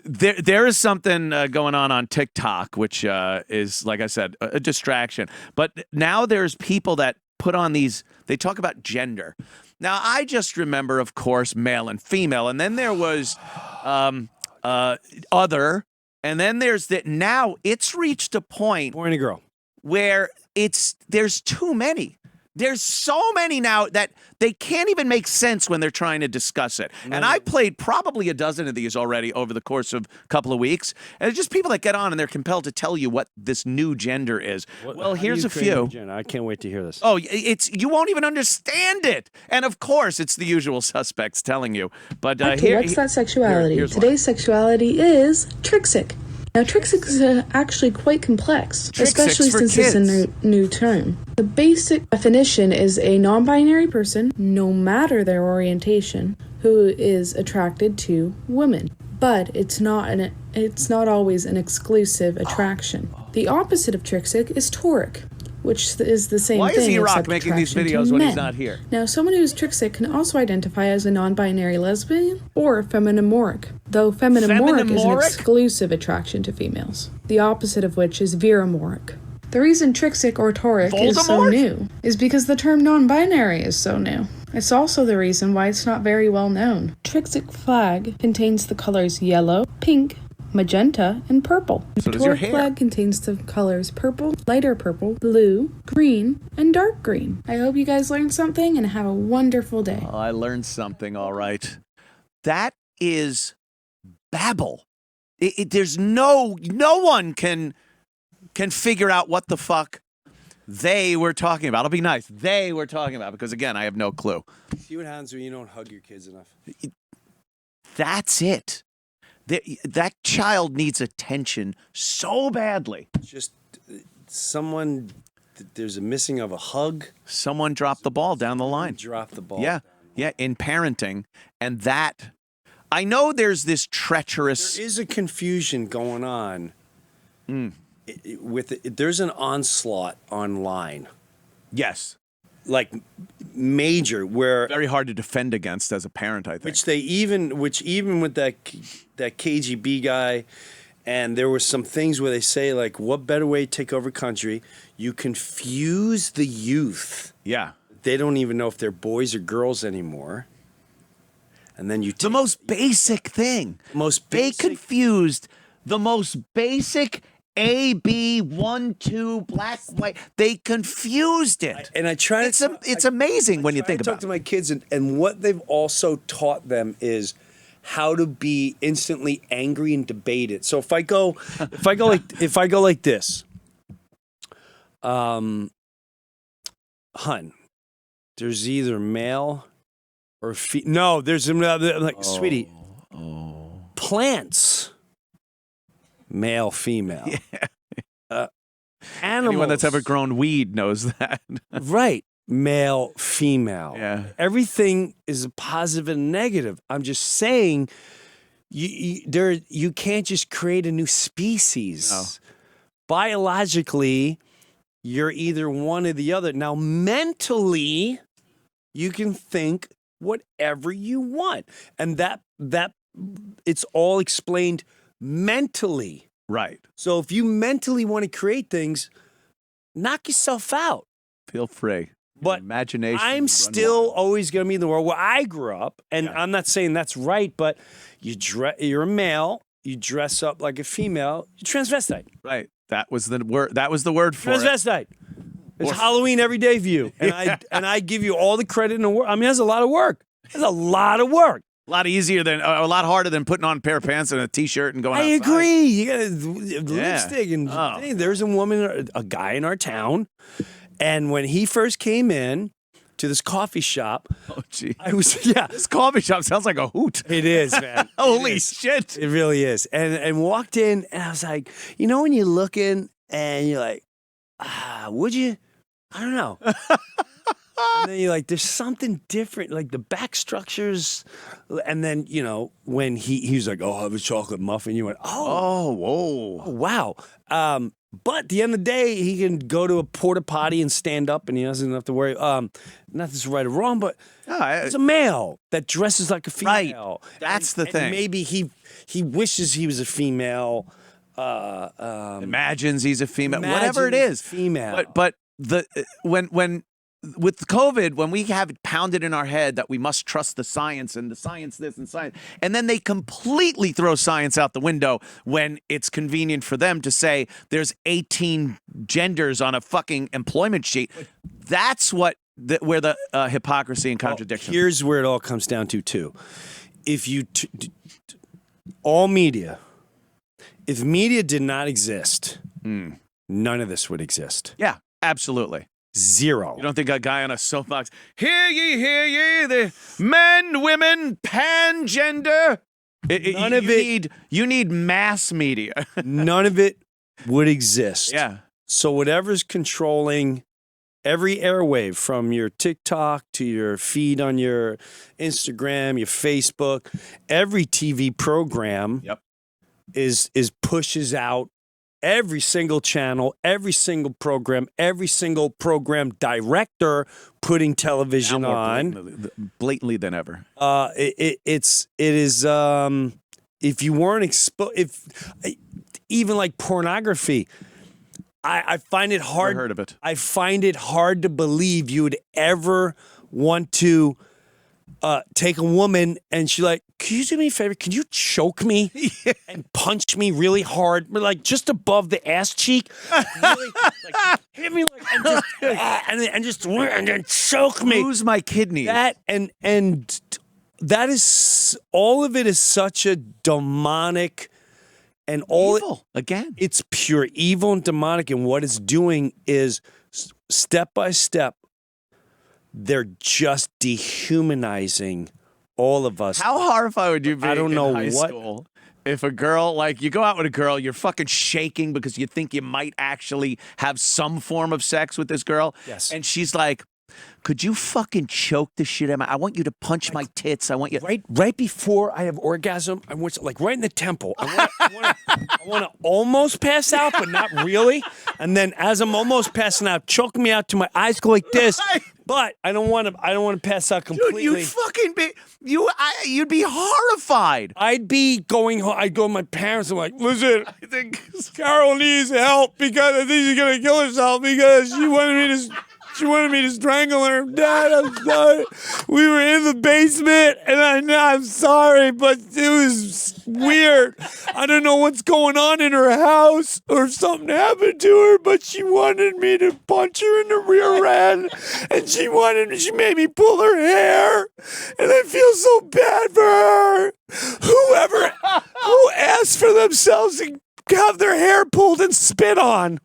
there is something going on TikTok, which is, like I said, a distraction. But now there's people that put on these. They talk about gender. Now I just remember, of course, male and female, and then there was other, and then there's that. Now it's reached a point, boy and a girl, where there's too many. There's so many now that they can't even make sense when they're trying to discuss it. And I played probably a dozen of these already over the course of a couple of weeks. And it's just people that get on and they're compelled to tell you what this new gender is. Well, here's a few. I can't wait to hear this. Oh, you won't even understand it. And of course, it's the usual suspects telling you. But what's that sexuality? Today's sexuality is trixic. Now, trixic is actually quite complex, especially since it's a new term. The basic definition is a non-binary person, no matter their orientation, who is attracted to women. But it's not always an exclusive attraction. The opposite of trixic is toric, which is the same thing. Why is E-Rock except making these attraction videos to when men. he's not here? Now, someone who's trixic can also identify as a non-binary lesbian or feminomoric, though feminomoric is an exclusive attraction to females, the opposite of which is viramoric. The reason trixic or toric is so new is because the term non-binary is so new. It's also the reason why it's not very well known. Trixic flag contains the colors yellow, pink, magenta, and purple. So does your hair. Flag contains the colors purple, lighter purple, blue, green, and dark green. I hope you guys learned something and have a wonderful day. Oh, I learned something, all right. That is babble. There's no one can figure out what the fuck they were talking about. It'll be nice. They were talking about, because again, I have no clue. See what happens when you don't hug your kids enough. That's it. That child needs attention so badly. Just someone, there's a missing of a hug. Someone dropped the ball down the line. Dropped the ball. Yeah, in parenting. And that, I know there's this treacherous. There is a confusion going on. There's an onslaught online. Yes. Like major, where very hard to defend against as a parent, I think. Which even with that KGB guy, and there were some things where they say, like, what better way to take over country? You confuse the youth. Yeah. They don't even know if they're boys or girls anymore. And then the most basic thing. They confused the most basic A, B, 1, 2, black, white. They confused it. And I try to... It's amazing when you think about it. I talk to my kids, and what they've also taught them is how to be instantly angry and debate it. So if I go like this, hun, there's either male or no, there's another, like, sweetie, plants, male, female. Yeah. Animals. Anyone that's ever grown weed knows that. Right. Male, female. Yeah. Everything is a positive and negative. I'm just saying you can't just create a new species. No. Biologically, you're either one or the other. Now, mentally, you can think whatever you want. And that it's all explained mentally. Right. So if you mentally want to create things, knock yourself out. Feel free. But imagination. I'm still always going to be in the world where I grew up, and I'm not saying that's right, but you're a male, you dress up like a female, you're transvestite. Right. That was the word. That was the word for transvestite. It's Halloween every day for you, and I give you all the credit in the world. I mean, that's a lot of work. That's a lot of work. A lot easier than, a lot harder than putting on a pair of pants and a t-shirt and going outside. I agree. You got lipstick and hey, there's a guy in our town, and when he first came in to this coffee shop, this coffee shop sounds like a hoot. It is, man. Holy shit. It really is. And walked in, and I was like, you know when you're looking and you're like, would you? I don't know. And then you're like, there's something different, like the back structures. And then, you know, when he's like, oh, I'll have a chocolate muffin. You went, whoa. oh wow. But at the end of the day, he can go to a porta potty and stand up, and he doesn't have to worry. Not this is right or wrong, but it's a male that dresses like a female. Right. That's the thing. Maybe he wishes he was a female. Imagines he's a female. Whatever it is. Female. But when with COVID, when we have it pounded in our head that we must trust the science and the science this and science, and then they completely throw science out the window when it's convenient for them to say there's 18 genders on a fucking employment sheet. That's where the hypocrisy and contradiction. Here's where it all comes down to too. If you all media, if media did not exist, none of this would exist. Yeah, absolutely. Zero. You don't think a guy on a soapbox, hear ye, the men, women, pan-gender. You need mass media. None of it would exist. Yeah. So whatever's controlling every airwave, from your TikTok to your feed on your Instagram, your Facebook, every TV program is pushes out every single channel, every single program director putting television now more on blatantly than ever. It is if you weren't exposed, even like pornography, I find it hard. Never heard of it. I find it hard to believe you would ever want to take a woman and she's like, can you do me a favor? Can you choke me and punch me really hard, like just above the ass cheek? Really, like, hit me like, and then choke me. Lose my kidneys. That and that is, all of it is such a demonic and all evil again. It's pure evil and demonic, and what it's doing is step by step, they're just dehumanizing all of us. How horrified would you be I don't know in high what school if a girl, like, you go out with a girl, you're fucking shaking because you think you might actually have some form of sex with this girl. Yes. And she's like, could you fucking choke the shit out of me? I want you to punch my tits. I want you right before I have orgasm. I want, like, right in the temple. I want to almost pass out, but not really. And then as I'm almost passing out, choke me out to my eyes go like this. But I don't want to pass out completely. Dude, you'd fucking be you'd be horrified. I'd be going home. I'd go to my parents. I'm like, listen, I think Carol needs help because I think she's gonna kill herself because she wanted me to strangle her. Dad, I'm sorry. We were in the basement, and I'm sorry, but it was weird. I don't know what's going on in her house, or something happened to her, but she wanted me to punch her in the rear end, and she made me pull her hair, and I feel so bad for her. Who asked for themselves to have their hair pulled and spit on?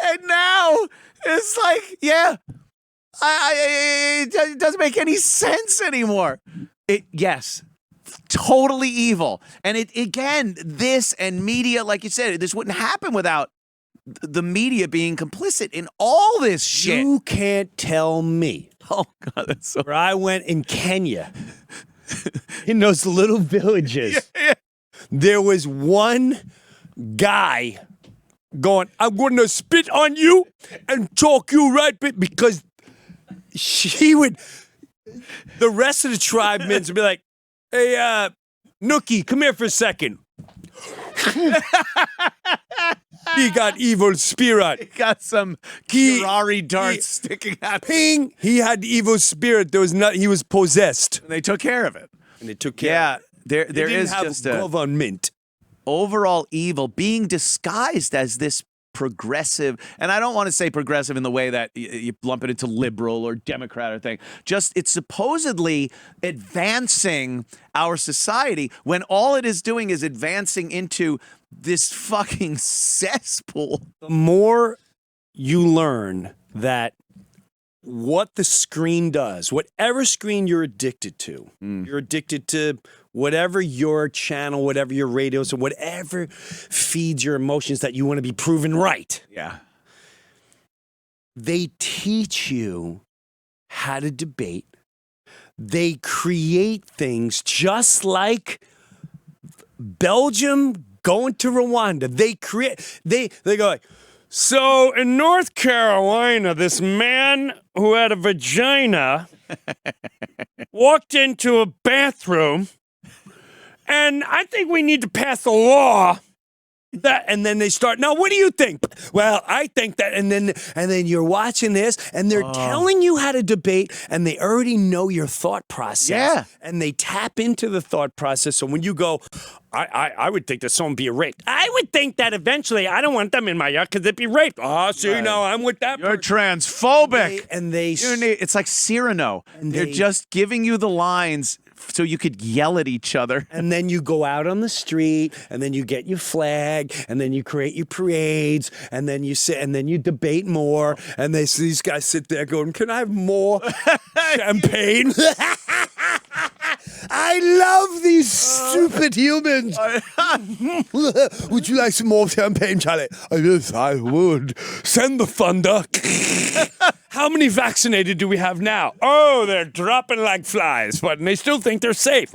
And now it's like, yeah, it doesn't make any sense anymore. Yes, totally evil. And this and media, like you said, this wouldn't happen without the media being complicit in all this shit. You can't tell me. Oh, God, that's so... Where I went in Kenya, in those little villages, there was one guy going, I'm going to spit on you and choke you right, because the rest of the tribesmen would be like, hey, Nookie, come here for a second. He got evil spirit. He got some Ferrari darts sticking out. Ping! He had evil spirit. He was possessed. And they took care of it. And they took care of it. There is just a government. Overall evil being disguised as this progressive, and I don't want to say progressive in the way that you lump it into liberal or Democrat or thing. Just, it's supposedly advancing our society when all it is doing is advancing into this fucking cesspool. The more you learn that what the screen does, whatever screen you're addicted to, you're addicted to whatever your channel, whatever your radio, so whatever feeds your emotions that you want to be proven right. Yeah. They teach you had a debate. They create things just like Belgium going to Rwanda. They go like, so in North Carolina, this man who had a vagina walked into a bathroom, and I think we need to pass a law that, and then they start, now what do you think? Well, I think that, and then you're watching this, and they're telling you how to debate, and they already know your thought process. Yeah. And they tap into the thought process. So when you go, I would think that someone be raped. I would think that eventually I don't want them in my yard because they'd be raped. Oh, so you know, I'm with that You're person. transphobic. It's like Cyrano. They're just giving you the lines so you could yell at each other. And then you go out on the street, and then you get your flag, and then you create your parades, and then you sit, and then you debate more, and these guys sit there going, "Can I have more champagne?" I love these stupid humans. Would you like some more champagne, Charlie? Yes, I would. Send the thunder. How many vaccinated do we have now? Oh, they're dropping like flies, but they still think they're safe.